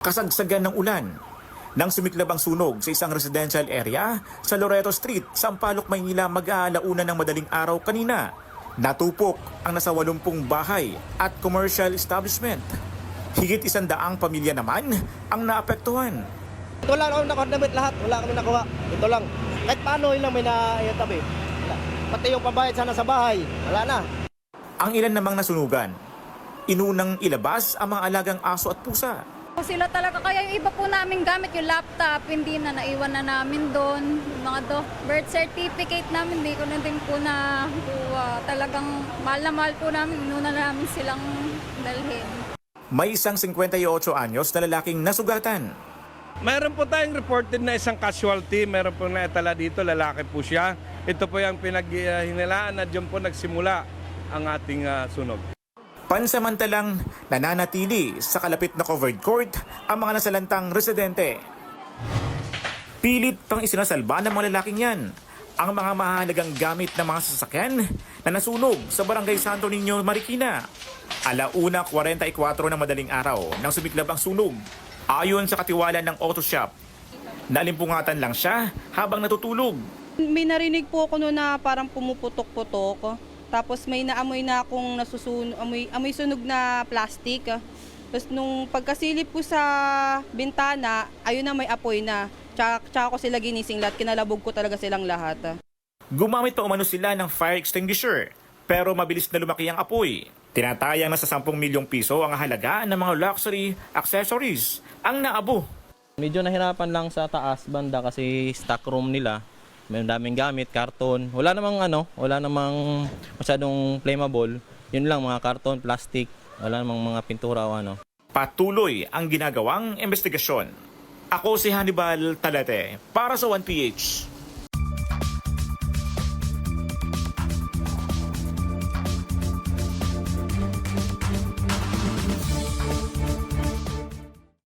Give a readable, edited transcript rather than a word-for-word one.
Kasagsagan ng ulan nang sumiklab ang sunog sa isang residential area sa Loreto Street, Sampaloc, Maynila mag-aalauna ng madaling araw kanina. Natupok ang nasa 80 bahay at commercial establishment. Higit 100 pamilya naman ang naapektuhan. Ito lang ako nakadamit lahat, wala kami nakuha. Ito lang. Kahit paano yun lang may naitabi. Pati yung pabayad sana sa bahay, wala na. Ang ilan namang nasunugan, inunang ilabas ang mga alagang aso at pusa. Sila talaga, kaya yung iba po namin gamit, yung laptop, hindi na naiwan na namin doon. Yung mga birth certificate namin, hindi ko na din po na talagang mahal na mahal po namin, inuna namin silang dalhin. May isang 58 anyos na lalaking nasugatan. Mayroon po tayong reported na isang casualty, mayroon po naitala dito, lalaki po siya. Ito po yung pinaghinilaan na diyan po nagsimula ang ating sunog. Pansamantalang nananatili sa kalapit na covered court ang mga nasalantang residente. Pilit pang isinasalba ng mga lalaking yan ang mga mahalagang gamit ng mga sasakyan na nasunog sa Barangay Santo Niño, Marikina. 1:44 ng madaling araw nang sumiklab ang sunog. Ayon sa katiwala ng auto shop, nalimpungatan lang siya habang natutulog. May narinig po ako noon na parang pumuputok-putok. Tapos may naamoy na akong amoy sunog na plastic. Tapos nung pagkasilip po sa bintana, ayun na may apoy na. Tsaka ko sila ginising lahat, kinalabog ko talaga silang lahat. Gumamit pa umano sila ng fire extinguisher, pero mabilis na lumaki ang apoy. Tinatayang nasa 10 milyong piso ang halaga ng mga luxury accessories ang naabo. Medyo nahirapan lang sa taas banda kasi stock room nila. May daming gamit, karton. Wala namang masyadong flammable. Yun lang, mga karton, plastic. Wala namang mga pintura o ano. Patuloy ang ginagawang investigasyon. Ako si Hannibal Talate para sa 1PH.